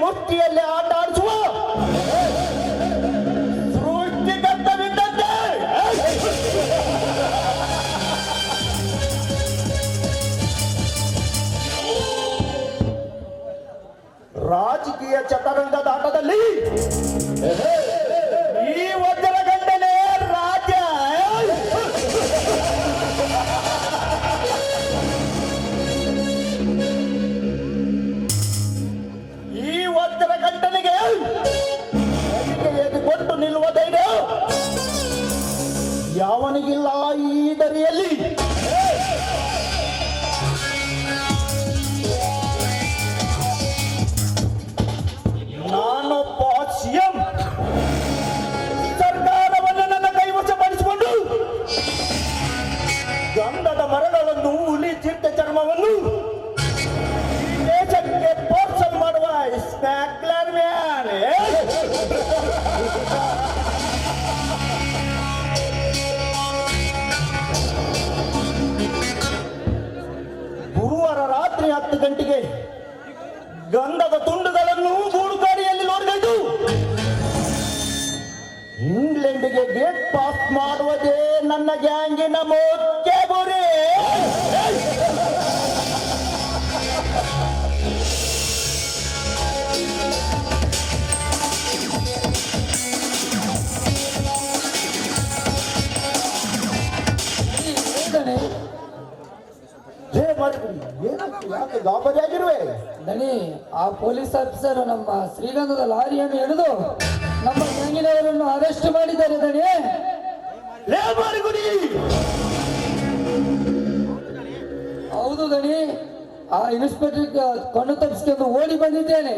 ಮುಷ್ಟಿಯಲ್ಲಿ ಆಟ ಆಡಿಸುವ ಸೃಷ್ಟಿಕರ್ತವಿದ್ದಂತೆ ರಾಜಕೀಯ ಚತರಂಗದ ಆಟದಲ್ಲಿ ಈ ವಜ್ರ ಗಂಟನೆ ರಾಜ್ಯ ಕೊಟ್ಟು ನಿಲ್ಲುವ ಧೈರ್ಯ ಯಾವನಿಗಿಲ್ಲ ಈ ದರಿಯಲ್ಲಿ. ನಾನೊಬ್ಬ ಸಿಎಂ, ಸರ್ಕಾರವನ್ನು ನನ್ನ ಕೈವಶಪಡಿಸಿಕೊಂಡು ಗಂಧದ ಮರಗಳನ್ನು, ಹುಲಿ ಚಿಟ್ಟೆ ಚರ್ಮವನ್ನು ದೇಶಕ್ಕೆ ಪಾರ್ಸಲ್ ಮಾಡುವ ಸ್ಮ್ಯಾಕ್ಲರ್ ಮ್ಯಾನ್. ಗುರುವಾರ ರಾತ್ರಿ 10 ಗಂಟೆಗೆ ಗಂಧದ ತುಂಡುಗಳನ್ನು ಗೂಡುಗಾಡಿಯಲ್ಲಿ ನೋಡಿಕೊಂಡು ಇಂಗ್ಲೆಂಡ್ಗೆ ಗೇಟ್ ಪಾಸ್ ಮಾಡುವುದೇ ನನ್ನ ಗ್ಯಾಂಗಿನ ಮುಖ್ಯ ಗುರಿ. ಯಾಕೆ ಗಾಬರಿ ಆಗಿರುವೆ ದನಿ? ಆ ಪೊಲೀಸ್ ಆಫೀಸರ್ ನಮ್ಮ ಶ್ರೀಗಂಧದ ಲಾರಿಯನ್ನು ಹಿಡಿದು ನಮ್ಮ ಗ್ಯಾಂಗಿನವರನ್ನು ಅರೆಸ್ಟ್ ಮಾಡಿದ್ದಾರೆ ದನಿ. ಹೌದು ದನಿ, ಆ ಇನ್ಸ್ಪೆಕ್ಟರ್ ಕಣ್ಣು ತಪ್ಪಿಸ್ಕೊಂಡು ಓಡಿ ಬಂದಿದ್ದೇನೆ.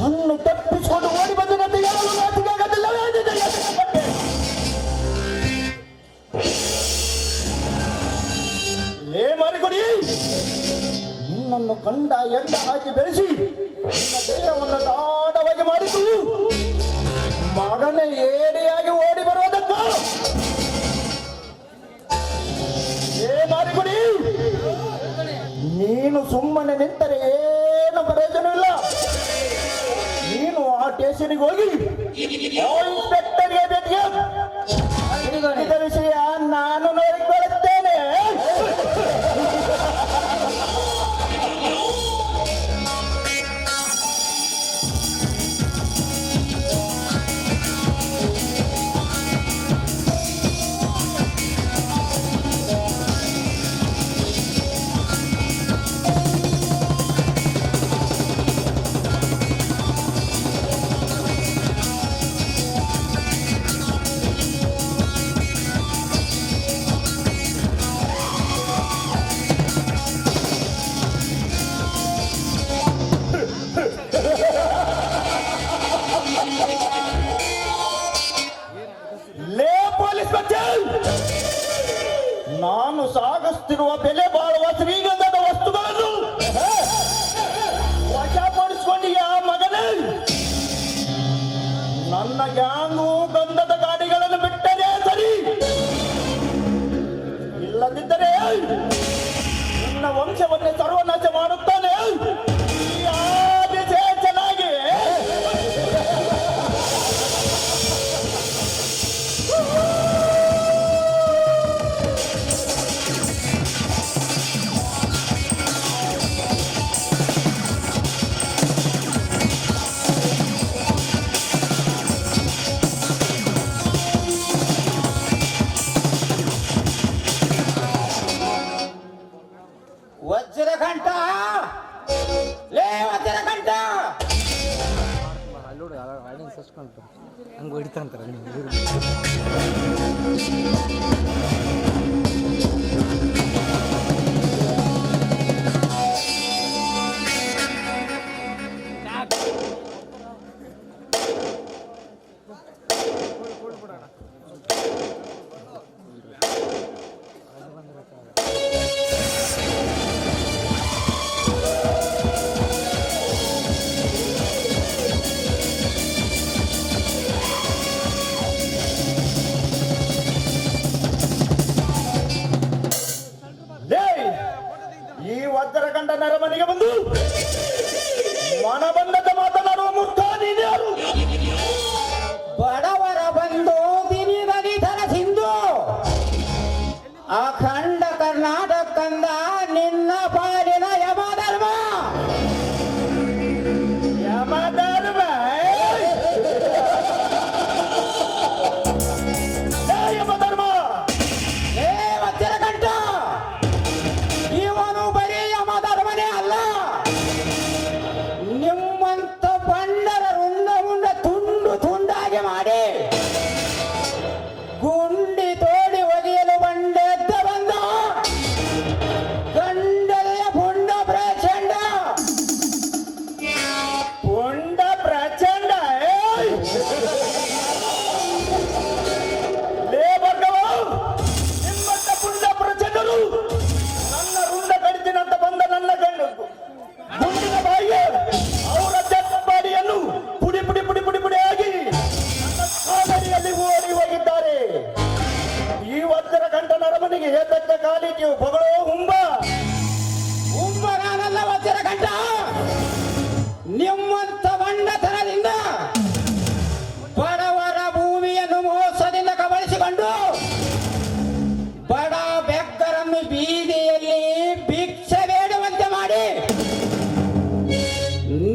ಕಣ್ಣು ತಪ್ಪಿಸಿಕೊಂಡು ಓಡಿ ಬಂದನಂತೆ ಯಾರು ಮಾರಿಕೊಡಿ. ನಿನ್ನನ್ನು ಕಂಡ ಎಂಡ ಹಾಕಿ ಬೆಳೆಸಿ ನಿನ್ನ ದೇಹವನ್ನು ದಾಢವಾಗಿ ಮಾಡಿತು ಮಗನ ಏಡಿಯಾಗಿ ಓಡಿ ಬರುವುದಕ್ಕ ಮಾರಿಕೊಡಿ. ನೀನು ಸುಮ್ಮನೆ ನಿಂತರೆ ಏನು ಪ್ರಯೋಜನವಿಲ್ಲ. ನೀನು ಆ ಸ್ಟೇಷನ್ಗೆ ಹೋಗಿ ಇನ್ಸ್ಪೆಕ್ಟರ್ಗೆ ಭೇಟಿಗೆ ಇದ ವಿಷಯ ನಾನು ನೋಡಿಕೊಳ್ಳುತ್ತೇನೆ. ಅಷ್ಟಿರುವ ಬೆಲೆ ಬಾಳುವ ಶ್ರೀಗಂಧದ ವಸ್ತುಗಳನ್ನು ವಶಪಡಿಸಿಕೊಂಡಿಯ ಮಗನೇ. ನನ್ನ ಗ್ಯಾಂಗು ಗಂಧದ ಗಾಡಿಗಳನ್ನು ಬಿಟ್ಟರೆ ಸರಿ, ಇಲ್ಲದಿದ್ದರೆ ನನ್ನ ವಂಶವನ್ನೇ ಸರ್ವನಾಶ ಮಾಡುತ್ತಾನೆ. ಈ ಆದಿಸೇ ಚೆನ್ನಾಗಿ ವಜ್ರಕಂಠ, ಲೇ ವಜ್ರಕಂಠ, ಅಲ್ಲೋಡು ಆಡಿಯನ್ಸ್ ಹಚ್ಕೊಂತ ಹಂಗೆ ಹೊಡಿತಂತಾರೆ ನೀವು. ಈ ವಜ್ರಕಂಠ ನರಮನೆಗೆ ಬಂದು ಮನ ಬಂದಂತೆ ಮಾತನಾಡುವ ಮೂರ್ಖ ನೀನ್ಯಾರು? ಬಡವರ ಬಂದು ದಿನದಲ್ಲಿ ಧನ ಸಿಂಧು ಅಖಂಡ ಕರ್ನಾಟಕಂದ ನಿನ್ನ ಪಾಲಿನ ಯಮಧರ್ಮ. ಯಮಧರ್ಮ? ಯಮಧರ್ಮ ಏ ವಜ್ರಕಂಠ, ಇವನು ಬರೀ ಯಮಧರ್ಮನೇ ಅಲ್ಲ, ನಿಮ್ಮಂತ ಬಂಡರ ರುಂಡ ಮುಂಡ ತುಂಡು ತುಂಡಾಗಿ ಮಾಡಿ ಗುಂಡಿ ತೋಡಿ ಒಗೆಯಲು ಬಂಡೆದ್ದ ಬಂದ ಗಂಡಲೆಯ ಪುಂಡ ಪ್ರಚಂಡ. ಪುಂಡ ಪ್ರಚಂಡ? ಲೇ ಭಾರ್ಗವ, ನಿಮ್ಮಂತ ಪುಂಡ ಪ್ರಚಂಡರು ನನ್ನ ರುಂಡ ಕಡಿತಿನಂತ ಬಂದ ನನ್ನ ಗಂಡು ಗುಂಡಿನ ಬಾಯಿಗೆ ಅವರ ಬಾಡಿಯನ್ನು ಪುಡಿ ಪುಡಿ ಪುಡಿ ಪುಡಿ ಪುಡಿಯಾಗಿ ನನ್ನ ಕಾಲಡಿಯಲ್ಲಿ ಓಡಿ ಹೋಗಿದ್ದಾರೆ. ಈ ವಜ್ರಕಂಠ ನರಮನೆಗೆ ಏತಕ್ಕ ಕಾಲಿಗೆ ಹೊಗಳೋ ಹುಂಬ. ಉಂಬಗಾನಲ್ಲ ವಜ್ರಕಂಠ, ನಿಮ್ಮಂತ ಬಂಡತನದಿಂದ ಬಡವರ ಭೂಮಿಯನ್ನು ಮೋಸದಿಂದ ಕಬಳಿಸಿಕೊಂಡು ಬಡ ಬೆಕ್ಕರನ್ನು ಬೀದಿಯಲ್ಲಿ ಭಿಕ್ಷೆ ಬೇಡುವಂತೆ ಮಾಡಿ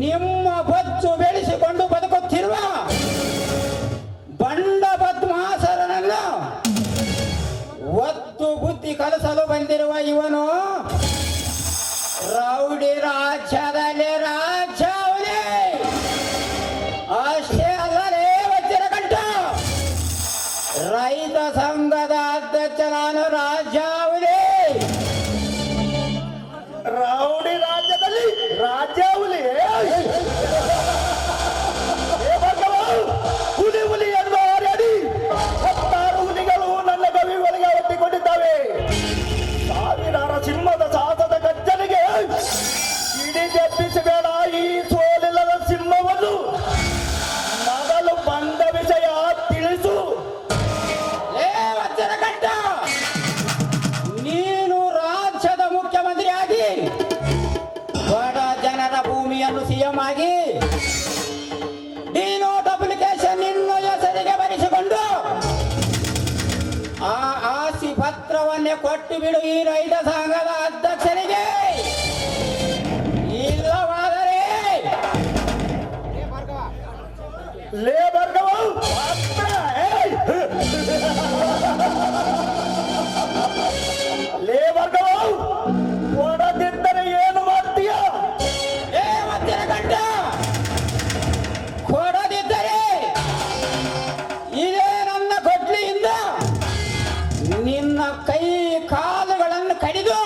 ನಿಮ್ಮ ಬೊಚ್ಚು ಬೆಳೆಸಿಕೊಂಡು ಬದುಕುತ್ತಿರುವ ಬಂಡ ಬದ್ಮಾಸರನನ್ನು ಒತ್ತು ಬುದ್ಧಿ ಕಲಿಸಲು ಬಂದಿರುವ ಇವನು ರೌಡಿ ರಾಜ್ಯದಲ್ಲಿ ರಾಜ್ಯವನೇ. ಅಷ್ಟೇ ಅಲ್ಲಲೇ ವಜ್ರಕಂಠ, ರೈತ ಸಂಘದ ಅಧ್ಯಕ್ಷ ನಾನು ರಾಜ್ಯಾವಲಿ. ರೌಡಿ ರಾಜ್ಯದಲ್ಲಿ ರಾಜ್ಯಾವಲಿ? ಹುಲಿ ಹುಲಿ ಎಂದು ಹಾರಾಡಿ 10 ಹುಲಿಗಳು ನನ್ನ ಗವಿಗಳಿಗೆ ಒಟ್ಟಿಕೊಂಡಿದ್ದಾವೆ. ಸಾವಿರಾರು ಸಿಂಹದ ಸಾಹಸದ ಗರ್ಜನೆಗೆ ಹಿಡಿದೆಬ್ಬಿಸಬೇಡ ಈ ಸೋಲಿಲ್ಲದ ಸಿಂಹವನ್ನು. ಮೊದಲು ಬಂದ ವಿಷಯ ತಿಳಿಸು. ಏ ವಜ್ರಕಂಠ, ನೀನು ರಾಜ್ಯದ ಮುಖ್ಯಮಂತ್ರಿಯಾಗಿ ಬಡ ಜನರ ಭೂಮಿಯನ್ನು ಸಿಎಂ ಆಗಿ ಡಿನೋಟ್ ಅಪ್ಲಿಕೇಶನ್ ನಿನ್ನ ಹೆಸರಿಗೆ ಬರೆಸಿಕೊಂಡು ಆ ಆಸ್ತಿ ಪತ್ರವನ್ನೇ ಕೊಟ್ಟು ಬಿಡು ಈ ರೈತ ಸಂಘದ ಅಧ್ಯಕ್ಷನಿಗೆ. ಇಲ್ಲವಾದರೆ ಲೇ ಭಾರ್ಗವ, ಮಾತ್ರ, ಏಯ್! ಲೇ ಭಾರ್ಗವ, ಕೊಡದಿದ್ದರೆ ಏನು ಮಾಡ್ತೀಯ? ಏ ವಜ್ರಕಂಠ, ಕೊಡದಿದ್ದರೆ ಇದೇ ನನ್ನ ಕೊಡ್ಲಿಯಿಂದ ನಿನ್ನ ಕೈ ಕಾಲುಗಳನ್ನು ಕಡಿದು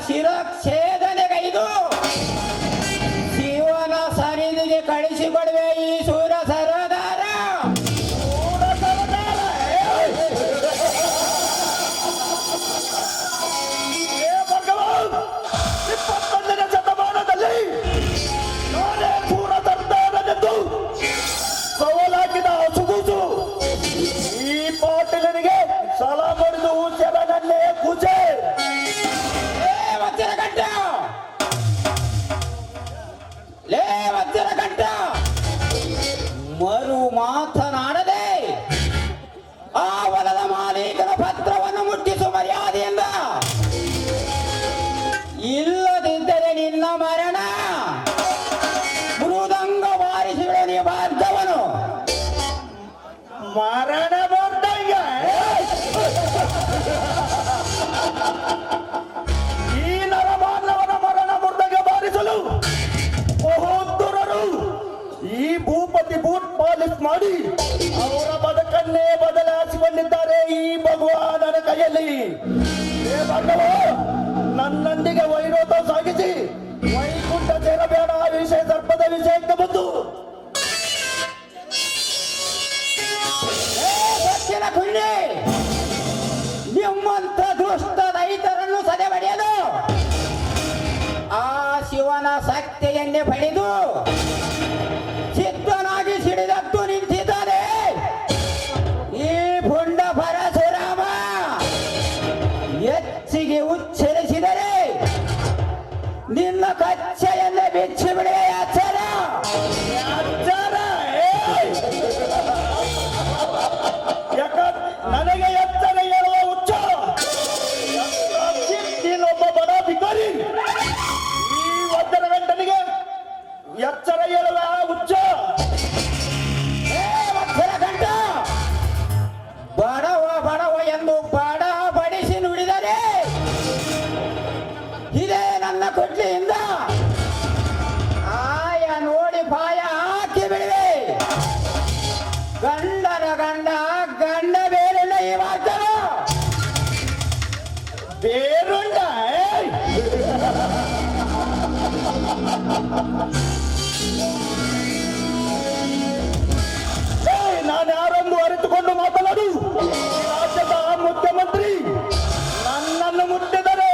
ಶಿರಚ್ಛೇದನೆಗೈದು ಶಿವನ ಸನ್ನಿಧಿಗೆ ಕಳಿಸಿಕೊಡುವೆ ಈ ಸೂರ ಸರದಾರ. ಹೇ ಭಗವಾನ್, 21ನೇ ಶತಮಾನದಲ್ಲಿ ನಾನೇ ಪೂರ ಸರ್ದಾರನೆಂದು ಸವಾಲಾಗಿದ ಸುಗೂಸು ಈ ಪಾಟೀಲನಿಗೆ ಸಲ ಮಾಡಿದು ಶರಣನ್ನೇ ಪೂಜೆ. ವಜ್ರಕಂಠ, ಲೇ ವಜ್ರಕಂಠ, ಮರು ಮಾತನಾಡದೆ ಆ ಹೊಲದ ಮಾಲೀಕನ ಪತ್ರವನ್ನು ಮುಟ್ಟಿಸು ಮರ್ಯಾದೆಯಿಂದ. ಇಲ್ಲದಿದ್ದರೆ ನಿನ್ನ ಮರಣ. ಮೃದಂಗ ಬಾರಿಸಿಬಿಡು ನೀ ಬಾರ್ಧವನು. ಮರಣ ಬಂದಂಗ ಈ ನರಮಾನವನ ಮರಣ ಮುರ್ದಾಗ ಬಾರಿಸಲು ಬಹುದೂರರು ಈ ಭೂಪತಿ ಬೂಟ್ ಪಾಲಿಸ್ ಮಾಡಿ ಅವರ ಬದುಕನ್ನೇ ಬದಲಾಯಿಸಿಕೊಂಡಿದ್ದಾರೆ ಈ ಭಗವಾನನ ಕೈಯಲ್ಲಿ. ಹೇ ಭಗವ, ನನ್ನೊಂದಿಗೆ ವೈರೋಧ ಸಾಗಿಸಿ ವೈಕುಂಠ ಸೇರಬೇಡ ವಿಷಯ ಸರ್ಪದ ವಿಷಯಕ್ಕೆ ಬಂದು ದಕ್ಷಿಣ ಕುಳ್ಳಿ, ನಿಮ್ಮಂತ ದುಷ್ಟ ರೈತರನ್ನು ಸದೆ ಬಡಿಯಲು ಆ ಶಿವನ ಶಕ್ತಿಯನ್ನೇ ಪಡೆದು ಸಿದ್ಧನಾಗಿ ಸಿಡಿದದ್ದು ನಿಂತಿದ್ದಾನೆ ಈ ಪುಂಡ ಪರಶುರಾಮ. ಹೆಚ್ಚಿಗೆ ಉಚ್ಚರಿಸಿದರೆ ನಿನ್ನ ಕಚ್ಚೆಯನ್ನೇ ಬಿಚ್ಚಿ ಬಿಡುವೆ ಎಚ್ಚರ. ನನಗೆ ಎಚ್ಚರ ಹೇಳುವ ಹುಚ್ಚ ನೀನೊಬ್ಬ ಬಡ ಬಿಕಾರಿ. ಈ ವಜ್ರಗಂಟನಿಗೆ ಎಚ್ಚರ ಹೇಳುವ ಹುಚ್ಚ. ವಜ್ರಕಂಠ, ಬಡವ ಬಡವ ಎಂದು ಬಡ ಬಡಿಸಿ ನುಡಿದರೆ ಇದೇ ನನ್ನ ಕೊಡ್ಲಿಯಿಂದ ಆಯ ನೋಡಿ ಪಾಯ ಹಾಕಿ ಬಿಡುವೆ. ಗಂಡನ ಗಂಡ ಗಂಡ ಬೇರೆಲ್ಲ ಈ ವಾಕ್ಯವ. ಬೇರುಂಡ ನಾನು ಯಾರೊಂದು ಅರಿತುಕೊಂಡು ಮಾತನಾಡು. ಈ ರಾಜ್ಯದ ಮುಖ್ಯಮಂತ್ರಿ ನನ್ನನ್ನು ಮುಟ್ಟಿದರೆ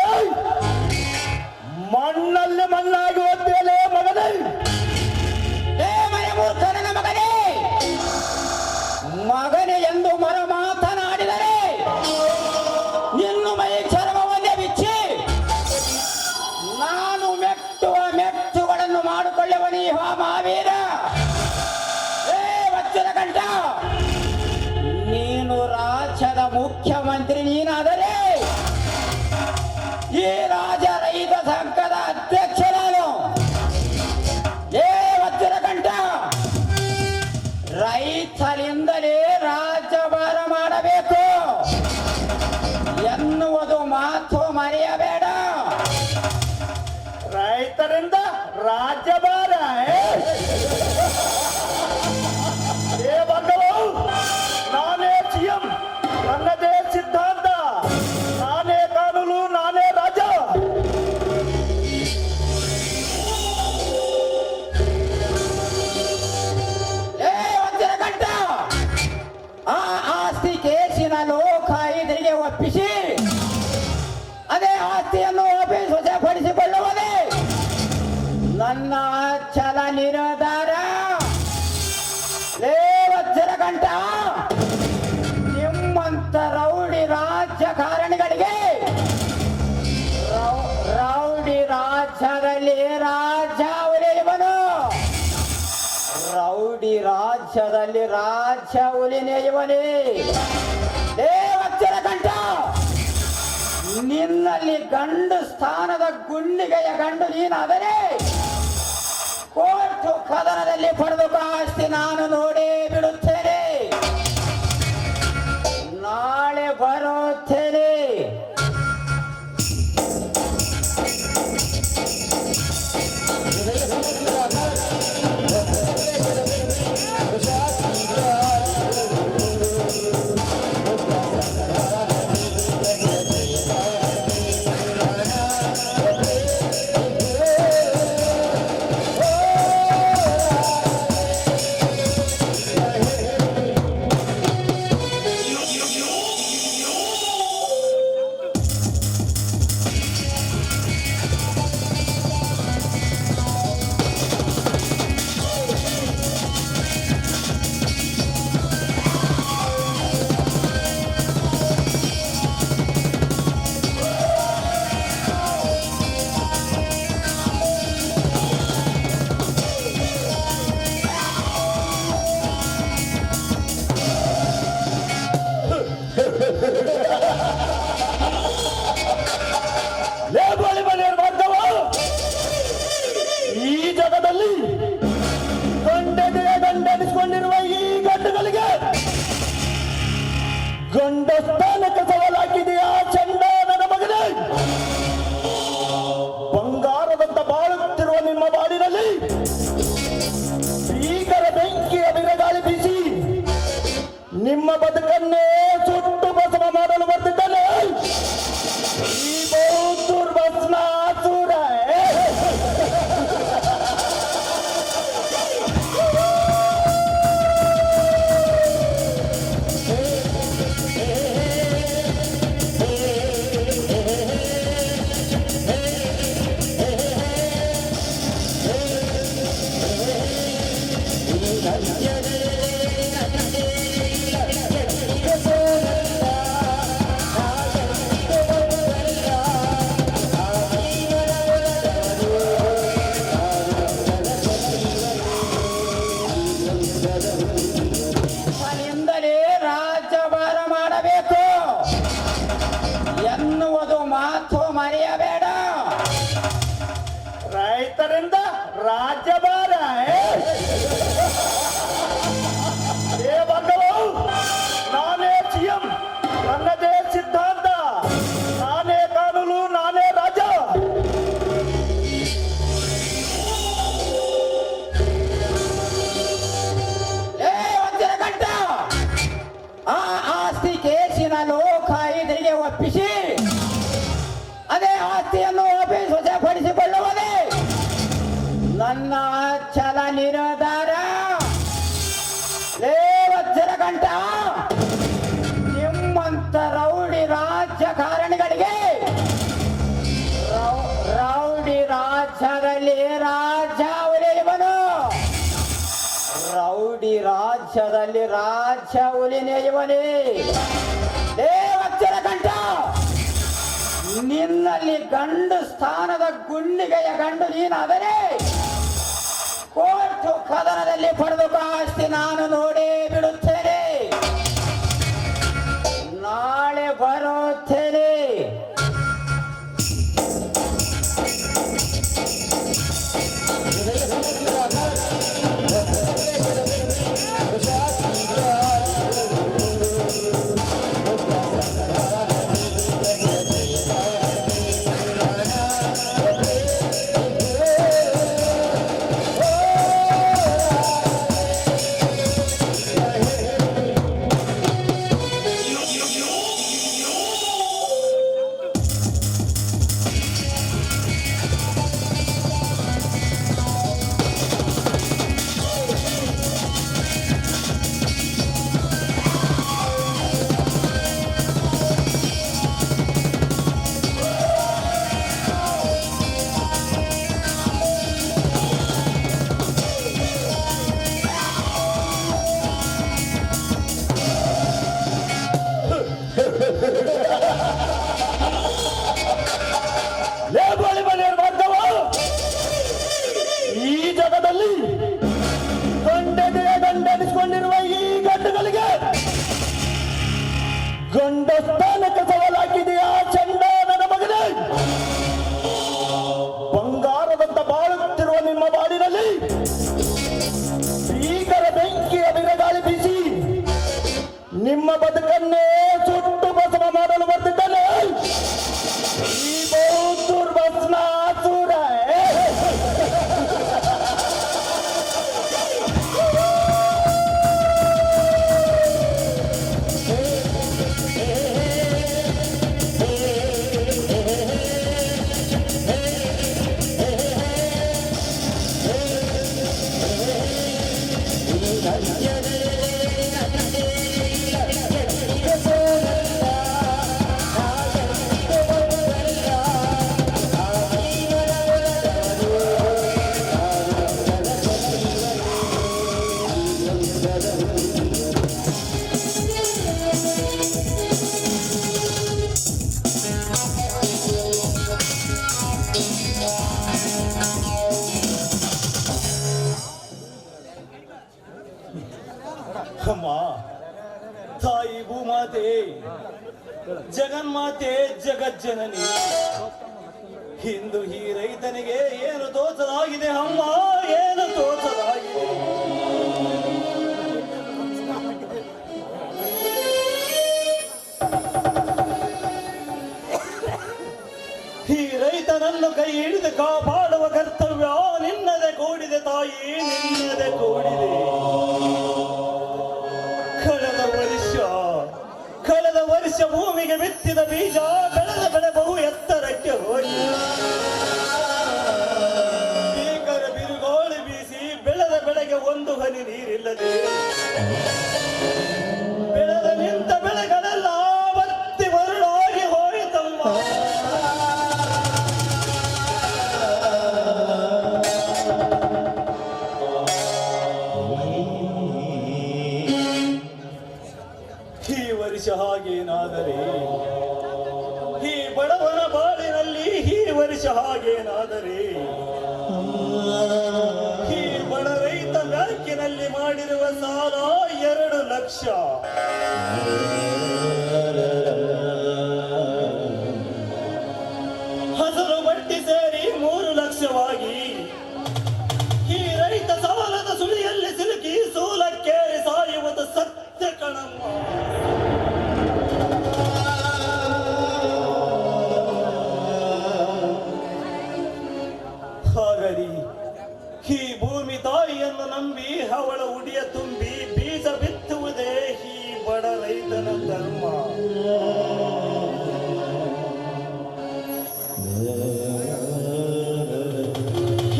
ಮಣ್ಣಲ್ಲಿ ಮಣ್ಣಾಗಿ ಹೋಗ್ತೇನೆ ಮಗನೇ. ಏ ಮನೆ ಮೂರ್ಖನ ಮಗನೇ, ಮಗನೇ ಎಂದು ಮರ ಮಾತನಾಡಿದರೆ ನಿನ್ನ ಮೈ ಚರ್ಮವನ್ನೇ ಬಿಚ್ಚಿ ನಾನು ಮೆಟ್ಟುವ ಮೆಟ್ಟುಗಳನ್ನು ಮಾಡಿಕೊಳ್ಳುವನಿ ಮಹಾವೀರ. ಏ ವಜ್ರಕಂಠ, ನೀನು ರಾಜ್ಯದ ಮುಖ್ಯಮಂತ್ರಿ ನೀನಾದರೆ ಈ ರಾಜ ರೈತ ಸಂಘದ ಅಧ್ಯಕ್ಷ ನಾನು. ಏ ವಜ್ರಕಂಠ, ರೈತರಿಂದಲೇ ರಾಜ್ಯಭಾರ ಮಾಡಬೇಕು ಎನ್ನುವುದು ಮಾತು ಮರೆಯಬೇಡ. ರೈತರಿಂದ ರಾಜ್ಯಭಾರ. ಹೇ ಭಗವ, ನಾನೇ ಸಿಎಂ, ನನ್ನದೇ ಸಿದ್ಧಾಂತ, ನಾನೇ ಕಾನೂನು, ನಾನೇ ರಾಜ. ಏ ವಜ್ರಕಂಠ, ಆ ಆಸ್ತಿ ಕೇಸಿನ ಲೋಕ ಇದರಿಗೆ ಒಪ್ಪಿಸಿ ಅದೇ ಆಸ್ತಿಯನ್ನು ವಾಪಸ್ ವಶಪಡಿಸಿಕೊಳ್ಳುವುದೇ ನನ್ನ ಛಲ ನಿರ್ಧಾರ. ಲೇ ವಜ್ರಕಂಠ, ನಿಮ್ಮಂತ ರೌಡಿ ರಾಜಕಾರಣಿಗಳಿಗೆ ರೌಡಿ ರಾಜ್ಯದಲ್ಲಿ ರಾಜ ಉಳಿಯುವನು. ರೌಡಿ ರಾಜ್ಯದಲ್ಲಿ ರಾಜ್ಯ ಉಳಿನೆಯುವನೇ. ಲೇ ವಜ್ರಕಂಠ, ನಿನ್ನಲ್ಲಿ ಗಂಡು ಸ್ಥಾನದ ಗುಂಡಿಗೆಯ ಗಂಡು ನೀನಾದರೆ ಕೋರ್ಟು ಕದನದಲ್ಲಿ ಪಡೆದು ಆಸ್ತಿ ನಾನು ನೋಡೇ ಬಿಡುತ್ತೇನೆ. ನಾಳೆ ಬರುತ್ತೇನೆ. ನಿಮ್ಮ ಬದುಕನ್ನೇ ಸುಟ್ಟು ಭಸ್ಮ ಮಾಡಲು ಬರ್ತಿದ್ದಾನೆ ಈ ಬಹುದೂರ್ ಭಸ್ಮಾಸುರ. ನಿಂದಲೇ ರಾಜ್ಯಭಾರ ಮಾಡಬೇಕು ಎನ್ನುವುದು ಮಾತು ಮರೆಯಬೇಡ. ರೈತರಿಂದ ರಾಜ್ಯಭಾರ ಏ ಬಂದವು. ನಾನೇ ಸಿಎಂ, ನನ್ನದೇ ಸಿದ್ಧಾಂತ, ನಾನೇ ಕಾನೂನು, ನಾನೇ ರಾಜ. ವಜ್ರಘಟ್ಟ ಆ ಆಸ್ತಿ ಕೇಸಿನ ಲೋಕ ಇದರಿಗೆ ಒಪ್ಪಿಸಿ ಅದೇ ಆಸ್ತಿಯನ್ನು ವಶಪಡಿಸಿಕೊಳ್ಳುವುದೇ ನನ್ನ ಛಲ ನಿರ್ಧಾರ. ವಜ್ರಘಟ್ಟ ನಿಮ್ಮಂತ ರೌಡಿ ರಾಜಕಾರಣಿಗಳಿಗೆ ರೌಡಿ ರಾಜ್ಯದಲ್ಲಿ ರಾಜ ಉಳಿಯುವನು, ರೌಡಿ ರಾಜ್ಯದಲ್ಲಿ ರಾಜ್ಯ ಉಳಿನೆಯುವನೇ. ವಜ್ರಘಟ್ಟ ನಿನ್ನಲ್ಲಿ ಗಂಡು ಸ್ಥಾನದ ಗುಂಡಿಗೆಯ ಗಂಡು ನೀನಾದರೆ ಕೋರ್ಟು ಕದನದಲ್ಲಿ ಪಡೆದು ಆಸ್ತಿ ನಾನು ನೋಡೇ ಬಿಡುತ್ತೇನೆ. ನಾಳೆ ಬರುತ್ತೇನೆ. ಈ ಜಗದಲ್ಲಿ ಗಂಡನಿಸಿಕೊಂಡಿರುವ ಈ ಗಂಡುಗಳಿಗೆ ಗಂಡ ಸ್ಥಾನಕ್ಕೆ ಸವಾಲಾಗಿದೆಯಾ ಚಂಡಾನನ ಮಗನೇ? ಬಂಗಾರದಂತ ಬಾಳುತ್ತಿರುವ ನಿಮ್ಮ ಬಾಡಿನಲ್ಲಿ ಭೀಕರ ಬೆಂಕಿಯ ಬಿರುಗಾಳಿ ಬೀಸಿ ನಿಮ್ಮ ಬದುಕನ್ನೇ ಸುಟ್ಟು ಭಸ್ಮ ಮಾಡಲು ಬರ್ತಿದ್ದಾನೆ ಈ ಬಹುದೂರ್ ಭಸ್ಮಾಸುರ. ಅಮ್ಮ ತಾಯಿ ಭೂಮಾತೆ ಜಗನ್ಮಾತೆ ಜಗಜ್ಜನನಿ, ಇಂದು ಈ ರೈತನಿಗೆ ಏನು ತೋಚಲಾಗಿದೆ ಅಮ್ಮ, ಏನು ತೋಚಲಾಗಿದೆ. ಈ ರೈತನನ್ನು ಕೈ ಹಿಡಿದು ಕಾಪಾಡುವ ಕರ್ತವ್ಯ ನಿನ್ನದೆ ಕೂಡಿದೆ ತಾಯಿ, ನಿನ್ನದೆ ಕೂಡಿದೆ. ಕಳೆದ ವರ್ಷ ವರ್ಷ ಭೂಮಿಗೆ ಬಿತ್ತಿದ ಬೀಜ ಬೆಳೆದ ಬೆಳೆ ಬಹು ಎತ್ತರಕ್ಕೆ ಹೋಗಿ ಭೀಕರ ಬಿರುಗಾಳಿ ಬೀಸಿ ಬೆಳೆದ ಬೆಳೆಗೆ ಒಂದು ಹನಿ ನೀರಿಲ್ಲದೆ ಬೆಳೆದ ನಿಂತ ಬೆಳೆಗಳೆಲ್ಲ ಬತ್ತಿ ಮರುಳಾಗಿ ಹೋಯಿತಮ್ಮ. ಈ ವರ್ಷ ಹಾಗೇನಾದರೆ ಈ ಬಡವನ ಬಾಳಿನಲ್ಲಿ ಈ ವರ್ಷ ಹಾಗೇನಾದರೆ ಈ ಬಡ ರೈತ ಬ್ಯಾಂಕಿನಲ್ಲಿ ಮಾಡಿರುವ ಸಾಲ 2 ಲಕ್ಷ. ಹಸರು ಬಡ್ಡಿ ಸೇರಿ 3 ಲಕ್ಷವಾಗಿ ಈ ರೈತ ಸಾಲದ ಸುಳಿಯಲ್ಲಿ ಸಿಲುಕಿ ಸೂಲಕ್ಕೇರಿ ಸಾಯುವುದು ಸತ್ಯ ಕಣಮ್ಮ. ಹಾಗರಿ ಈ ಭೂಮಿ ತಾಯಿಯನ್ನು ನಂಬಿ ಅವಳ ಉಡಿಯ ತುಂಬಿ ಬೀಜ ಬಿತ್ತುವುದೇ ಈ ಬಡ ರೈತನ ಧರ್ಮ.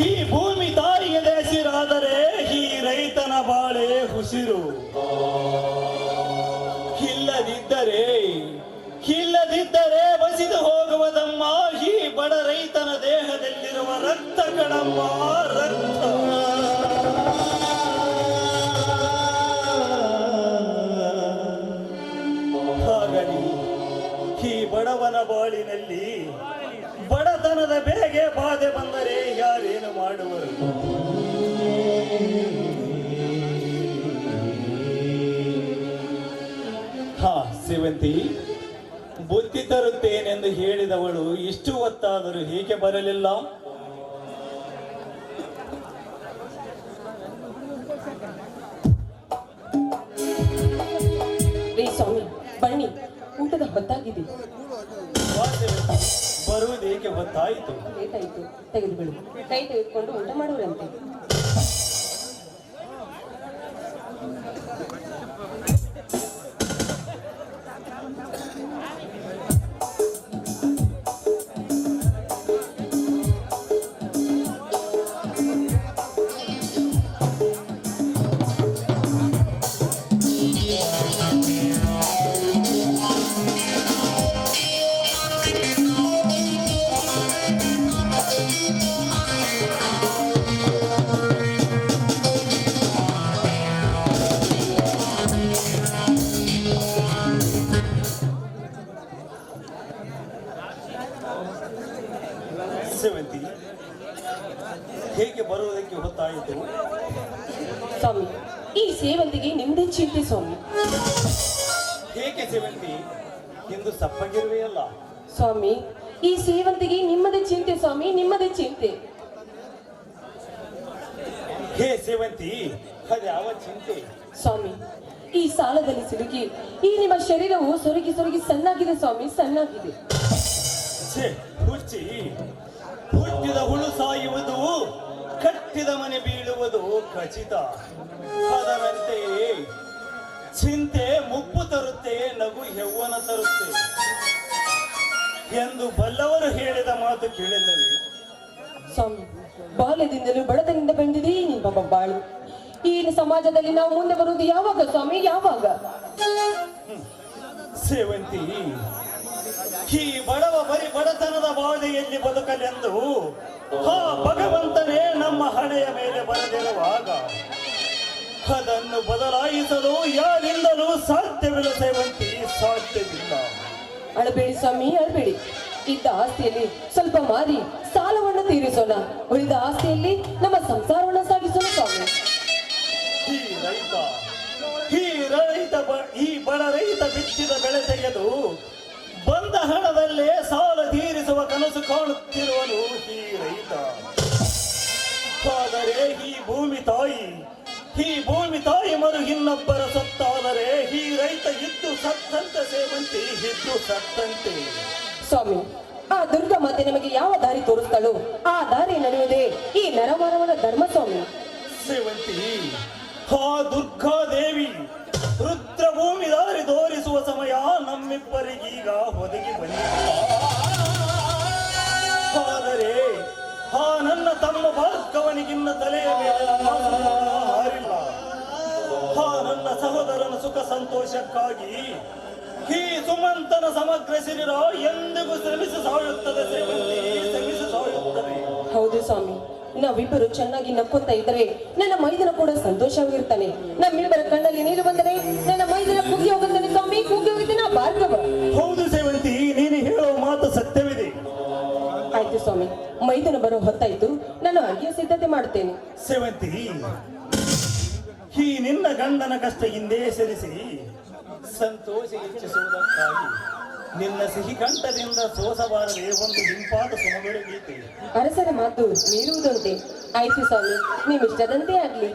ಈ ಭೂಮಿ ತಾಯಿಯ ದೇಶಿರಾದರೆ ಈ ರೈತನ ಬಾಳೆ ಉಸಿರು. ಇಲ್ಲದಿದ್ದರೆ ಬಸಿದು ಹೋಗುವುದಮ್ಮ ಈ ಬಡ ರೈತನ ದೇಹದಲ್ಲಿರುವ ರಕ್ತ ಕಣಮ್ಮ, ರಕ್ತ. ಹಾಗಲಿ ಈ ಬಡವನ ಬಾಳಿನಲ್ಲಿ ಬಡತನದ ಬೇಗೆ ಬಾಧೆ ಬಂದರೆ ಯಾರೇನು ಮಾಡುವರು? ಸೇವಂತಿ, ಬುದ್ಧಿ ತರುತ್ತೇನೆಂದು ಹೇಳಿದವಳು ಇಷ್ಟು ಹೊತ್ತಾದರೂ ಹೀಗೆ ಬರಲಿಲ್ಲ? ಸ್ವಾಮಿ ಬನ್ನಿ, ಊಟದ ಹೊತ್ತಾಗಿದೆ. ಬರುವುದೇಕೆ ಹೊತ್ತಾಯಿತು? ಲೇಟ್ ಆಯ್ತು, ತೆಗೆದುಕೊಳ್ಳಿ. ಕೈ ತೆಗೆದುಕೊಂಡು ಊಟ ಮಾಡುವರಂತೆ. ಸೇವಂತಿ, ಹೇಗೆ ಬರುವುದಕ್ಕೆ ಹೊತ್ತಾಯಿತು? ಸ್ವಾಮಿ, ಈ ಸೇವಂತಿಗೆ ನಿಮ್ದೇ ಚಿಂತೆ ಸ್ವಾಮಿ. ಹೇಗೆ ಸೇವಂತಿ, ಇಂದು ಸಪ್ಪಗಿರುವೆಯಲ್ಲ? ಸ್ವಾಮಿ, ಈ ಸೇವಂತಿಗೆ ನಿಮ್ಮದೇ ಚಿಂತೆ ಸ್ವಾಮಿ, ನಿಮ್ಮದೇ ಚಿಂತೆ. ಹೇ ಸೇವಂತಿ, ಅದ್ಯಾವ ಚಿಂತೆ? ಸ್ವಾಮಿ, ಈ ಸಾಲದಲ್ಲಿ ಸಿಲುಕಿ ಈ ನಿಮ್ಮ ಶರೀರವು ಸೊರಗಿ ಸೊರಗಿ ಸಣ್ಣಾಗಿದೆ ಸ್ವಾಮಿ, ಸಣ್ಣಾಗಿದೆ. ಹುಚ್ಚಿ, ಹುಟ್ಟಿದ ಹುಳು ಸಾಯುವುದು, ಕಟ್ಟಿದ ಮನೆ ಬೀಳುವುದು ಖಚಿತ. ಅದರಂತೆಯೇ ಚಿಂತೆ ಮುಪ್ಪು ತರುತ್ತೆ, ನಗು ಯೌವನ ತರುತ್ತೆ ಎಂದು ಬಲ್ಲವರು ಹೇಳಿದ ಮಾತು ಕೇಳಿಲ್ಲವೇ? ಸ್ವಾಮಿ, ಬಾಲ್ಯದಿಂದಲೂ ಬಡತನದಿಂದ ಬಂದಿದೆ ನಿಮ್ಮ ಬಾಳು. ಈ ಸಮಾಜದಲ್ಲಿ ನಾವು ಮುಂದೆ ಬರುವುದು ಯಾವಾಗ ಸ್ವಾಮಿ, ಯಾವಾಗ? ಸೇವಂತಿ, ಈ ಬಡವ ಬರೀ ಬಡತನದ ಬಾಧೆಯಲ್ಲಿ ಬದುಕಲೆಂದು ಆ ಭಗವಂತನೇ ನಮ್ಮ ಹಣೆಯ ಮೇಲೆ ಬರೆದಿರುವಾಗ ಅದನ್ನು ಬದಲಾಯಿಸಲು ಯಾರಿಂದಲೂ ಸಾಧ್ಯವಿಲ್ಲ ಸೇವಂತಿ, ಸಾಧ್ಯವಿಲ್ಲ. ಅಳಬೇಡಿ ಸ್ವಾಮಿ, ಅಳಬೇಡಿ. ಇದ್ದ ಆಸ್ತಿಯಲ್ಲಿ ಸ್ವಲ್ಪ ಮಾರಿ ಸಾಲವನ್ನು ತೀರಿಸೋಣ, ಉಳಿದ ಆಸ್ತಿಯಲ್ಲಿ ನಮ್ಮ ಸಂಸಾರವನ್ನು ಸಾಗಿಸೋಣ ಸ್ವಾಮಿ. ಈ ಬಡ ರೈತ ಬಿತ್ತಿದ ಬೆಳೆ ತೆಗೆದು ಬಂದ ಹಣದಲ್ಲೇ ಸಾಲ ತೀರಿಸುವ ಕನಸು ಕಾಣುತ್ತಿರುವನು ಈ ರೈತ. ಆದರೆ ಈ ಭೂಮಿ ತಾಯಿ ಮರು ಇನ್ನೊಬ್ಬರ ಸತ್ತಾದರೆ ಈ ರೈತ ಇದ್ದು ಸತ್ತಂತೆ ಸೇವಂತಿ, ಇದ್ದು ಸತ್ತಂತೆ. ಸ್ವಾಮಿ, ಆ ದುರ್ಗಾ ಮಾತೆ ನಮಗೆ ಯಾವ ದಾರಿ ತೋರಿಸ್ತಾಳೋ ಆ ದಾರಿ ನಡೆಯುವುದೇ ಈ ನರಮಾನವನ ಧರ್ಮ ಸ್ವಾಮಿ. ಸೇವಂತಿ, ಆ ದುರ್ಗಾದೇವಿ ರುದ್ರಭೂಮಿ ದಾರಿ ತೋರಿಸುವ ಸಮಯ ನಮ್ಮ ನಮ್ಮಿಬ್ಬರಿಗೀಗ ಒದಗಿ ಬಂದಿದೆ. ಆದರೆ ಆ ನನ್ನ ತಮ್ಮ ಭಾರ್ಗವನಿಗಿನ್ನ ತಲೆಯ ಮೇಲೆ ನಮ್ಮ ಸುಮಂತ ಹಾರಿಲ್ಲ. ಆ ನನ್ನ ಸಹೋದರನ ಸುಖ ಸಂತೋಷಕ್ಕಾಗಿ ಈ ಸುಮಂತನ ಸಮಗ್ರ ಶರೀರ ಎಂದಿಗೂ ಶ್ರಮಿಸಿ ಸಾಯುತ್ತದೆ. ಸೇವಂತಿ ಶ್ರಮಿಸಿ ಸಾಯುತ್ತದೆ. ಹೌದು ಸ್ವಾಮಿ, ನಾವಿಬ್ಬರು ಚೆನ್ನಾಗಿ ನಕ್ಕೊತಾ ಇದ್ರೆ ನನ್ನ ಮೈದನ ಕೂಡ ಸಂತೋಷವಾಗಿರ್ತಾನೆ. ನಮ್ಮಿಬ್ಬರ ಕಣ್ಣಲ್ಲಿ ನೀರು ಬಂದರೆ ನನ್ನ ಮೈದನ ಕುಗ್ಗಿ ಹೋಗುತ್ತಾನೆ ಸ್ವಾಮಿ, ಕುಗ್ಗಿ ಹೋಗುತ್ತಾನೆ ಆ ಭಾರ್ಗವ. ಹೌದು ಸೇವಂತಿ, ನೀನು ಹೇಳೋ ಮಾತು ಸತ್ಯವಿದೆ. ಆಯ್ತು ಸ್ವಾಮಿ, ಮೈದನ ಬರೋ ಹೊತ್ತಾಯ್ತು, ನಾನು ಅಡುಗೆ ಸಿದ್ಧತೆ ಮಾಡುತ್ತೇನೆ. ಸೇವಂತಿ, ಈ ನಿನ್ನ ಗಂಡನ ಕಷ್ಟ ಹಿಂದೆ ಸರಿಸಿ ಸಂತೋಷ ಹೆಚ್ಚಿಸುವುದಕ್ಕಾಗಿ ನಿನ್ನ ಸಿಹಿ ಕಂಠದಿಂದ ಸೋಸಬಾರದೆ ಒಂದು ಹಿಂಪಾದ ಸುಮಗಳು ಗೀತೆ. ಅರಸರ ಮಾತು ಮೀರುವುದುಂಟೆ. ಆಯ್ತು ಸ್ವಾಮಿ, ನಿಮ್ಮಿಷ್ಟದಂತೆ ಆಗ್ಲಿ.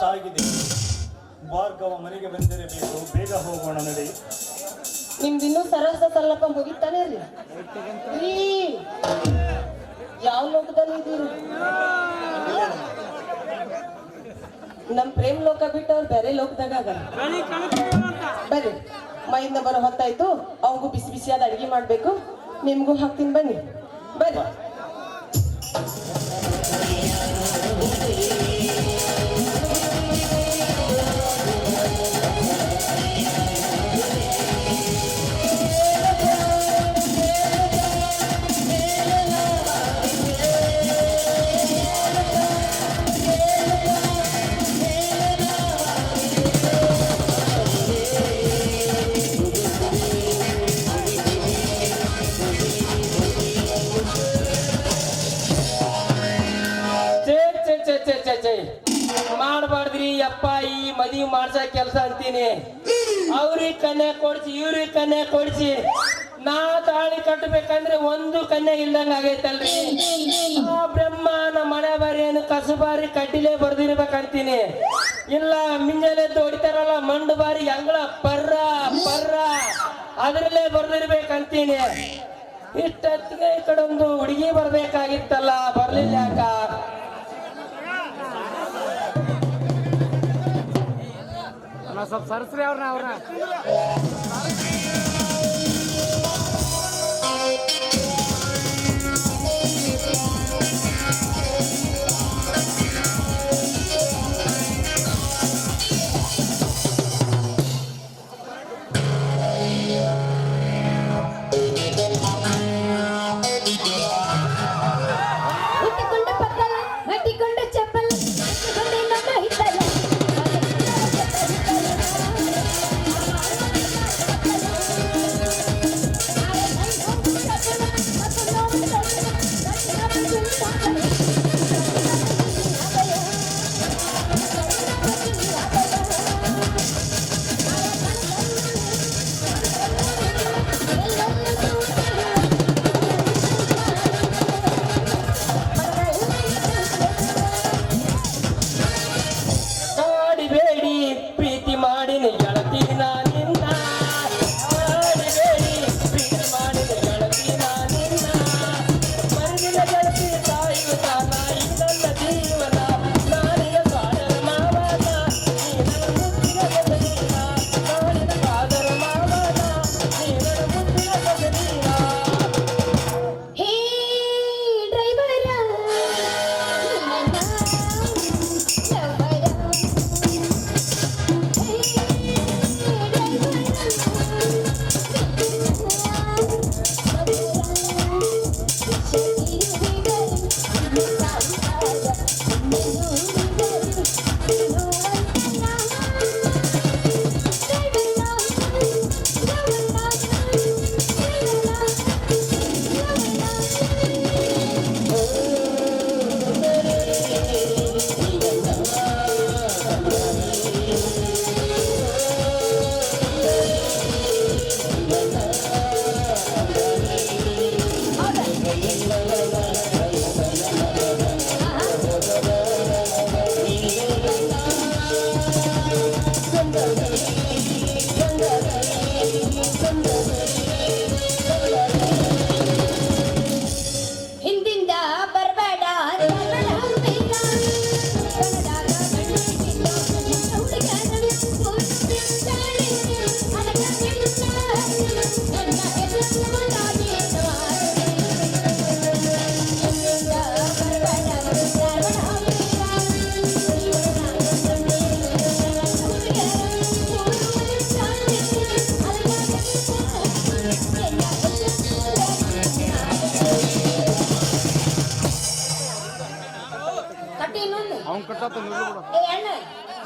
ಅಷ್ಟಾಗಿದೆ. ಭಾರ್ಗವ ಮನೆಗೆ ಬಂದಿರಬೇಕು, ಬೇಗ ಹೋಗೋಣ ನಡಿ. ನಿಮ್ದಿನ್ನೂ ಸರಸ ಸ್ವಲ್ಪ ಮುಗಿತಾನೆ ರೀ. ರೀ ಯಾವ ಲೋಕದಲ್ಲಿ ಇದ್ದೀರಿ? ನಮ್ ಪ್ರೇಮ್ ಲೋಕ ಬಿಟ್ಟು ಅವ್ರು ಬೇರೆ ಲೋಕದಾಗ ಅದ. ಬರ್ರಿ, ಮೈಯಿಂದ ಬರೋ ಹೊತ್ತಾಯ್ತು. ಅವಂಗೂ ಬಿಸಿ ಬಿಸಿಯಾದ ಅಡಿಗೆ ಮಾಡ್ಬೇಕು, ನಿಮ್ಗೂ ಹಾಕ್ತೀನಿ ಬನ್ನಿ. ಬರ್ರಿ. ಮಾಡಬಾರ್ದ್ರಿ ಯಪ್ಪ, ಈ ಮದುವೆ ಮಾಡ್ಸ ಕೆಲಸ ಅಂತೀನಿ. ಅವ್ರಿಗೆ ಕನ್ಯಾ ಕೊಡ್ಸಿ, ಇವ್ರಿಗೆ ಕನ್ಯಾ ಕೊಡ್ಸಿ, ನಾ ತಾಳಿ ಕಟ್ಟಬೇಕಂದ್ರೆ ಒಂದು ಕನ್ಯಾ ಇಲ್ದಂಗ ಆಗೈತಲ್ರಿ. ಆ ಬ್ರಹ್ಮ ನಮ್ಮ ಮನೆ ಬಾರಿ ಏನು ಕಸುಬಾರಿ ಕಡ್ಡಿಲೇ ಬರ್ದಿರ್ಬೇಕಂತೀನಿ. ಇಲ್ಲ ಮಿಂಜಲೆ ಹೊಡಿತಾರಲ್ಲ ಮಂಡು ಬಾರಿ ಅಂಗಳ ಪರ್ರ ಪರ್ರ ಅದ್ರಲ್ಲೇ ಬರ್ದಿರ್ಬೇಕಂತೀನಿ. ಇಷ್ಟೊತ್ತಿಗೆ ಈ ಕಡೆ ಒಂದು ಹುಡುಗಿ ಬರ್ಬೇಕಾಗಿತ್ತಲ್ಲ, ಬರ್ಲಿಲ್ಲ ಯಾಕ? ಸ್ವಲ್ಪ ಸರ್ಸ್ರಿ ಅವ್ರನ್ನ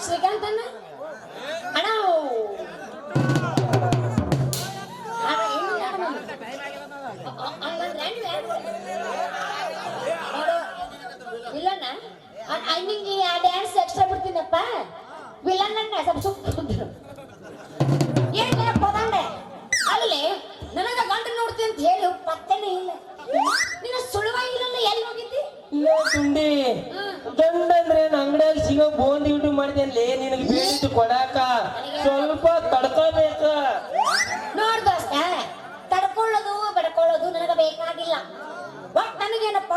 ಶ್ರೀಕಾಂತ್ ಅಣ್ಣ ಅಣ್ಣ ವಿಲನ್ ನಿಂಗೆ ಆ ಡ್ಯಾನ್ಸ್ ಎಕ್ಸ್ಟ್ರಾ ಬಿಡ್ತೀನಪ್ಪ. ವಿಲನ್ ಅಣ್ಣ ಸ್ವಲ್ಪ ಸುತ್ತಿರು ಏನ್ ಪದಂಡೆ ಅಲ್ಲಿ ನನಗ ಗಂಡ ನೋಡ್ತೀನಿ ಅಂತ ಹೇಳಿ ಪತ್ತೆನೇ ಇಲ್ಲ. ನಿನ್ನ ಸುಳುವ ಇಲ್ಲ ಎಲ್ಲಿ ಹೋಗಿದ್ದಿ? ತುಂಡಿ ಗಂಡ ಅಂದ್ರೆ ಅಂಗಡಿಯಾಗ ಊರಾಗ ಸಿಗೋ ಬೋಂದಿ ಗಿಟ್ಟು ಮಾಡಿದ್ದೇನೆ ನಿನಗೆ ಬೇಡಿದ್ದು ಕೊಡಾಕ ಸ್ವಲ್ಪ ತಡ್ಕೋಬೇಕ. ನೋಡ್ ದೋಸ್ತ, ತಡ್ಕೊಳ್ಳೋದು ಬಡ್ಕೊಳ್ಳೋದು ನನಗೆ ಬೇಕಾಗಿಲ್ಲ. ಒಟ್ ನನಗೇನಪ್ಪ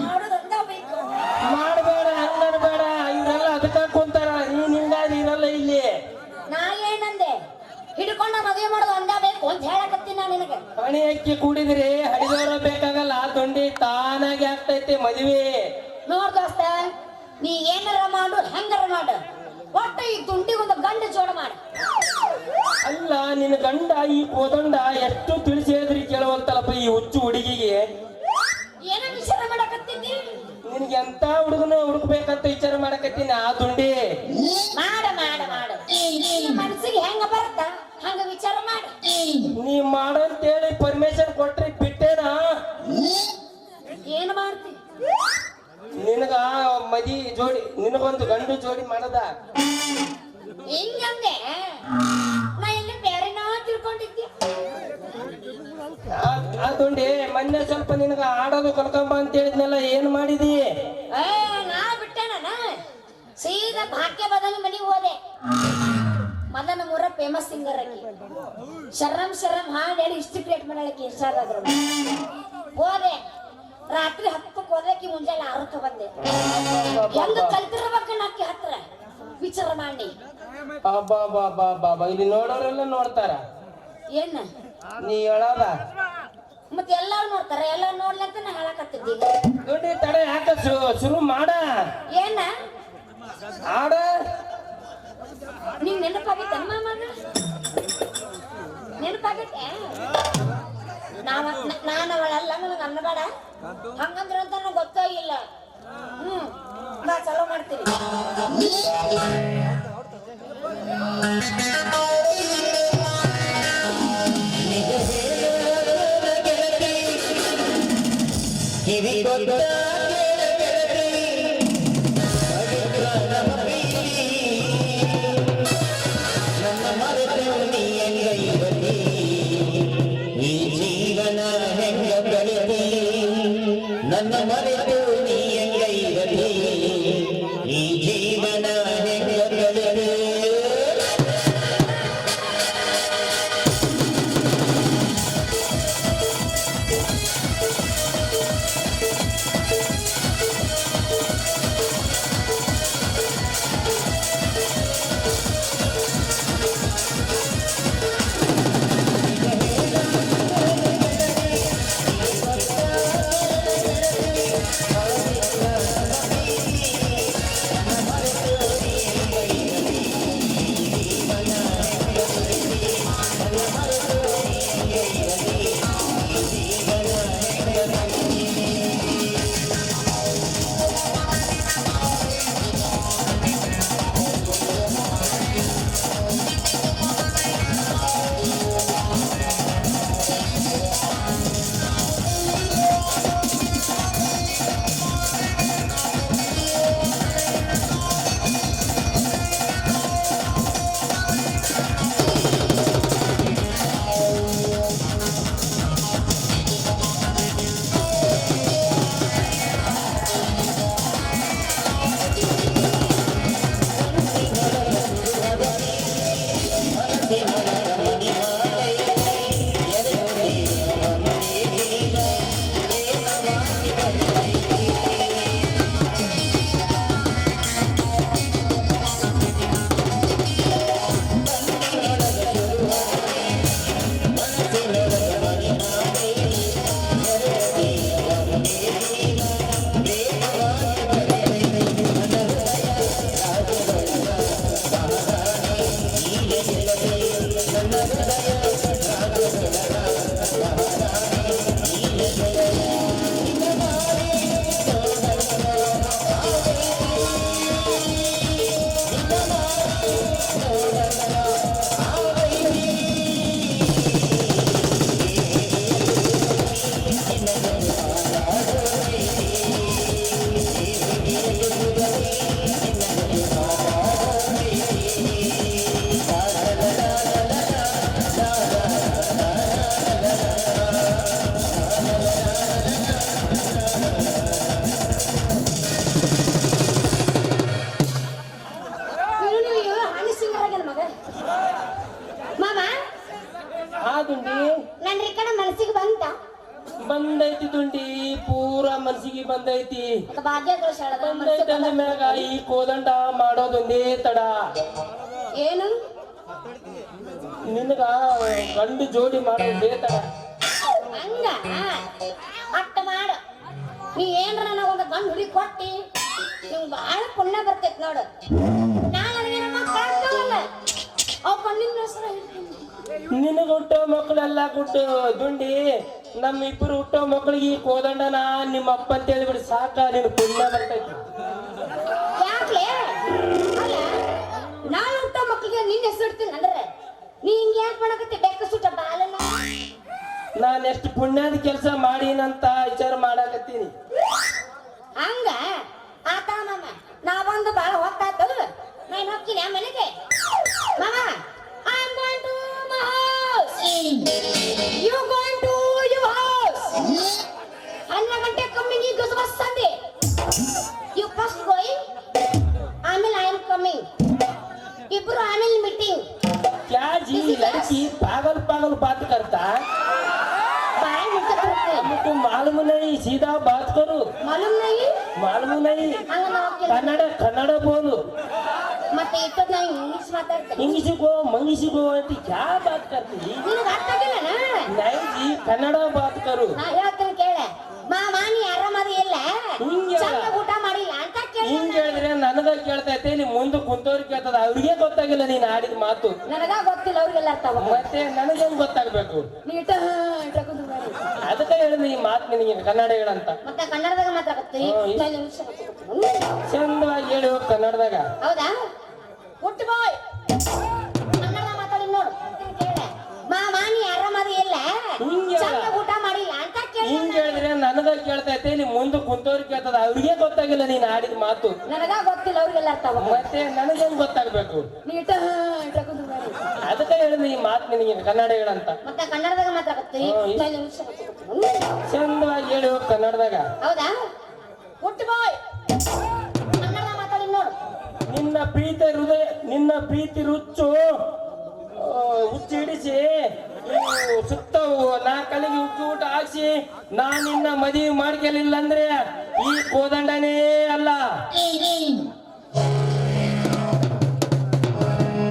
ಮಾಡೋದಂತ ಬೇಕು. ಮಾಡಬೇಡ, ಹಂಗ ಬೇಡ. ಇವರೆಲ್ಲ ಅದಕ್ಕ ಕುಂತಾರ, ನೀನ್ ಹಿಂಗಾದ ಇರಲ್ಲ ಇಲ್ಲಿ. ನಾ ಏನಂದೆ? ಹಿಡ್ಕೊಂಡ ಮದುವೆ ಮಾಡೋದು ಅಂದ ಬೇಕು ಅಂತ ಹೇಳಕತ್ತೀನಿ ನಾ ನಿನಗೆ. ಹಣಿ ಅಕ್ಕಿ ಕುಡಿದ್ರಿ ಹಡಿದವರ ಬೇಕಾಗಲ್ಲ, ದೊಂಡಿ ತಾನಾಗಿ ಆಗ್ತೈತೆ ಮದುವೆ. ನೋಡ್ ದೋಸ್ತ, ನೀ ಏನಾರ ಮಾಡು ಹೆಂಗಾರ ಮಾಡು, ಒಟ್ಟ ಈ ದುಂಡಿಗೊಂದು ಗಂಡ ಜೋಡ ಮಾಡು. ಅಲ್ಲ ನಿನ್ನ ಗಂಡ ಈ ಕೋದಂಡ ಎಷ್ಟು ತಿಳಿಸಿ ಹೇಳಿದ್ರಿ ಕೇಳುವಂತಲ್ಲಪ್ಪ ಈ ಹುಚ್ಚು ಹುಡುಗಿಗೆ. ಏನೋ ವಿಚಾರ ಮಾಡಕತ್ತೀನಿ? ನಿನ್ಗೆ ಎಂತ ಹುಡುಗನ ಹುಡುಕ್ಬೇಕಂತ ವಿಚಾರ ಮಾಡಕತ್ತೀನಿ. ಆ ದುಂಡಿ ಮಾಡ ಮಾಡ ಮಾಡ, ಮನಸ್ಸಿಗೆ ಹೆಂಗ ಬರುತ್ತ ಹಂಗ ವಿಚಾರ ಮಾಡ. ನೀ ಮಾಡಂತೇಳಿ ಪರ್ಮಿಷನ್ ಕೊಟ್ರಿ ಬಿಟ್ಟೇನ? ಏನ್ ಮಾಡ್ತಿ? ನಿನಗ ಮದಿ ಜೋಡಿ, ನಿನಗೊಂದು ಗಂಡು ಜೋಡಿ ಮಾಡದ. ಹಿಂಗಂದೆ ನಾ ಇಲ್ಲಿ ಬೇರೆನೋ ತಿಳ್ಕೊಂಡಿದ್ದೆ. ಆ ದುಂಡಿ ಮೊನ್ನೆ ಸ್ವಲ್ಪ ನಿನಗ ಆಡೋದು ಕಲ್ಕೊಂಬ ಅಂತ ಹೇಳಿದ್ನೆಲ್ಲ ಏನ್ ಮಾಡಿದಿ? ನಾ ಬಿಟ್ಟೆನ ಸೀದಾ ಭಾಗ್ಯ ಬದನ ಮನೆಗೆ ಹೋದೆ. ಮದನ ಮೂರ ಫೇಮಸ್ ಸಿಂಗರ್ ಆಕಿ, ಶರಂ ಶರಂ ಹಾಡು ಹೇಳಿ ಇಷ್ಟು ಕ್ರಿಯೇಟ್ ಮಾಡಲಿಕ್ಕೆ ಇಷ್ಟ ಆದ್ರು. ಹೋದೆ ರಾತ್ರಿ 10ಕ್ಕೆ ಹೋದಕ್ಕೆ ಮುಂಜಾನೆ 6ಕ್ಕೆ ಬಂದೆ. ಹೆಂಗ ಕಲ್ತಿರ್ಬೇಕು ನಾಕಿ ಹತ್ರ ವಿಚಾರ ಮಾಡಿ. ಬಾಬಾ ಇಲ್ಲಿ ನೋಡೋರೆಲ್ಲ ನೋಡ್ತಾರ. ಏನ ನೀ ಹೇಳೋದ ಮತ್ತೆ ಎಲ್ಲಾರು ನೋಡ್ತಾರ, ಎಲ್ಲಾರು ನೋಡ್ಲಂತ ನಾ ಹೇಳಕತ್ತಿದ್ದಿ. ದುಡ್ಡಿ ತಡೆ ಯಾಕ ಶುರು ಮಾಡ. ಏನ ಆಡ ನಿಂಗ್ ನೆನಪಾಗೈತೆ ಮಾಮ? ನೆನಪಾಗೈತೆ? ನಾನು ಅವಳಲ್ಲ, ನನಗೆ ಅನ್ನಬೇಡ ಹಂಗಂದ್ರ ಅಂತ ನನಗೆ ಗೊತ್ತಾಗಿಲ್ಲ. ನಾ ಚಲೋ ಮಾಡ್ತೀನಿ. ಈ ಜೀವನ ಹೆಂಗ ಕಳಿತಿ, ನನ್ನ ಮರೆತು ನೀ ಹೆಂಗ ಇರಲಿ, ಈ ಜೀವನ ಹೆಂಗ ಕಳಿತಿ. ಆಗ್ಯಾನ ಮಗ ಮಾಮ ಆ ದುಂಡಿ ನನ್ ಈ ಕಡೆ ಮನಸ್ಸಿಗೆ ಬಂತ ಬಂದೈತಿ ದುಂಡಿ, ಪೂರಾ ಮನ್ಸಿಗೆ ಬಂದೈತಿ. ಭಾಗ್ಯಗಳು ಶಾಳ ಬಂದೈತಿ ಅಂದ ಮ್ಯಾಗ ಈ ಕೋದಂಡ ಮಾಡೋದೊಂದೇ ತಡ. ಏನು ನಿನಗ ಗಂಡು ಜೋಡಿ ಮಾಡೋದೇ ತಡ. ಹಂಗ ಅಟ್ಟ ಮಾಡು. ನೀ ಏನ್ರ ನನಗೊಂದು ಗಂಡು ಹುಡುಗಿ ಕೊಟ್ಟಿ ನಿಂಗ್ ಬಾಳ ಪುಣ್ಯ ಬರ್ತೈತಿ ನೋಡು. ನಾಳೆ ಮಕ್ಕಳಲ್ಲ ಅವ್ ಕಣ್ಣಿನ ಹೆಸರು ನಿನಗ ಹುಟ್ಟೋ ಮಕ್ಕಳೆಲ್ಲ ಕೊಟ್ಟು ದುಂಡಿ, ನಮ್ಮ ಇಬ್ಬರು ಹುಟ್ಟೋ ಮಕ್ಕಳಿಗೆ ಕೋದಂಡನ ನಿಮ್ಮ ಅಪ್ಪ ಅಂತ ಹೇಳಿಬಿಡಿ ಸಾಕ, ನಿನ್ ಪುಣ್ಯ ಬರ್ತೈತಿ. ಯಾಕ್ಲೆ ಅಲ್ಲ ನಾಳೆ ಹುಟ್ಟೋ ಮಕ್ಕಳಿಗೆ ನಿನ್ನ ಹೆಸರು ಇಡ್ತೀನಿ ಅಂದ್ರೆ ನೀ ಹಿಂಗ್ ಯಾಕೆ ಮಾಡಕತ್ತಿ? ಬೆಕ್ಕ ಸುಟ್ಟ ಬಾಲನ ನಾನ್ ಎಷ್ಟು ಪುಣ್ಯದ ಕೆಲಸ ಮಾಡೀನಂತ ವಿಚಾರ ಮಾಡಾಕತ್ತೀನಿ. ಹಂಗ ಆತ ಮಾಮ ನಾವೊಂದು ಬಾಳ ಹೊತ್ತಾತು ನಾನು ಹೋಗ್ತೀನಿ ಆ ಮನೆಗೆ. ಮಾಮ I am going to my house. You going to your house. 11 ಗಂಟೆ ಕಮ್ಮಿಂಗ್ ಈಗ ಬಸ್ ಸಂದೆ. You first going. ಆಮೇಲೆ I am coming. ಇಬ್ರು ಆಮೇಲೆ ಮೀಟಿಂಗ್. क्या जी लड़की पागल पागल बात करता, ಬಾಯ್ ಮುಚ್ಚತ್ತೆ. हमको मालूम नहीं, सीधा बात करो. ಮಾಲೂಮ್ नहीं? मालूम नहीं, ಹಂಗ ನಾವು कन्नड़ कन्नड़ बोलो. ಮತ್ತೆ ಇಷ್ಟೊತ್ತು ನಾನು ಇಂಗ್ಲಿಷ್ ಮಾತಾಡ್ತೇನೆ. इंग्लिश मंगिश को क्या बात करती? ನಿನಗೆ ಅರ್ಥ ಆಗಿಲ್ಲನ? नहीं जी, कन्नड़ बात करो. ನಾ ಹೇಳ್ತೇನೆ ಕೇಳ. ಮಾಮ ನೀ ಆರಾಮದಿ ಇಲ್ಲ? ಹಿಂಗೆ ಚಂದ ಊಟ ಮಾಡಿಲ್ಲ ಅಂತ ಕೇಳ. ಹಿಂಗ್ ಹೇಳಿದ್ರೆ ನನಗ ಕೇಳ್ತೈತೆ, ಇಲ್ಲಿ ಮುಂದೆ ಕುಂತವ್ರಿಗೆ ಕೇಳ್ತದ. ಅವ್ರಿಗೆ ಗೊತ್ತಾಗಿಲ್ಲ ನೀನ್ ಆಡಿದ ಮಾತು. ನನಗ ಗೊತ್ತಿಲ್ಲ, ಅವ್ರಿಗೆಲ್ಲ ಅರ್ಥ ಆಗುತ್ತೆ. ಮತ್ತೆ ನನಗೆ ಹೆಂಗ್ ಗೊತ್ತಾಗ್ಬೇಕು? ನೀ ಕುಂತು ಮಾಡಿ. ಅದಕ್ಕೆ ಹೇಳಿದ ಈ ಮಾತು ನಿನಗೆ ಕನ್ನಡ ಹೇಳಂತ. ಮತ್ತೆ ಕನ್ನಡದಾಗ ಮಾತಾಡತ್ತಿ? ನಾನು ಇಂಗ್ಲಿಷ್ ಮಾತಾಡ್ತೀನಿ. ಚಂದವಾಗಿ ಹೇಳು ಕನ್ನಡದಾಗ. ಹೌದಾ? ಹುಟ್ಟು ಬಾಯ್ ಕನ್ನಡ ಮಾತಾಡಿ ನೋಡು. ಕೇಳ. ಮಾಮ ನೀ ಆರಾಮದಿ ಇಲ್ಲ? ಹಿಂಗೆ ಚಂದ ಊಟ ಮಾಡಿಲ್ಲ ಅಂತ ಕೇಳ. ಹಿಂಗ್ ಹೇಳಿದ್ರೆ ನನಗ ಕೇಳ್ತೈತೆ, ಇಲ್ಲಿ ಮುಂದೆ ಕುಂತವ್ರಿಗೆ ಕೇಳ್ತದ. ಅವ್ರಿಗೆ ಗೊತ್ತಾಗಿಲ್ಲ ನೀನ್ ಆಡಿದ ಮಾತು. ನನಗ ಗೊತ್ತಿಲ್ಲ, ಅವ್ರಿಗೆಲ್ಲ ಅರ್ಥ ಆಗುತ್ತೆ. ಮತ್ತೆ ನನಗೆ ಹೆಂಗ್ ಗೊತ್ತಾಗ್ಬೇಕು? ನೀ ಕುಂತು ಮಾಡಿ. ಅದಕ್ಕೆ ಹೇಳಿದ ಈ ಮಾತು ನಿನಗೆ ಕನ್ನಡ ಹೇಳಂತ. ಮತ್ತೆ ಕನ್ನಡದಾಗ ಮಾತಾಡತ್ತಿ? ನಾನು ಇಂಗ್ಲಿಷ್ ಮಾತಾಡ್ತೀನಿ. ಚಂದವಾಗಿ ಹೇಳು ಕನ್ನಡದಾಗ. ಹೌದಾ? ಹುಟ್ಟು ಬಾಯ್ ಕನ್ನಡ ಮಾತಾಡಿ ನೋಡು. ನಿನ್ನ ಪ್ರೀತಿ ರುಚ್ಚು ಹುಚ್ಚಿಡಿಸಿ ಸುತ್ತ ನಾ ಕಲಿಗೆ ಉಕ್ಕಿ ಊಟ ಹಾಕ್ಸಿ ನಾನ್ ನಿನ್ನ ಮದುವೆ ಮಾಡ್ಕೊಲಿಲ್ಲ ಅಂದ್ರೆ ಈ ಕೋದಂಡನೇ ಅಲ್ಲ.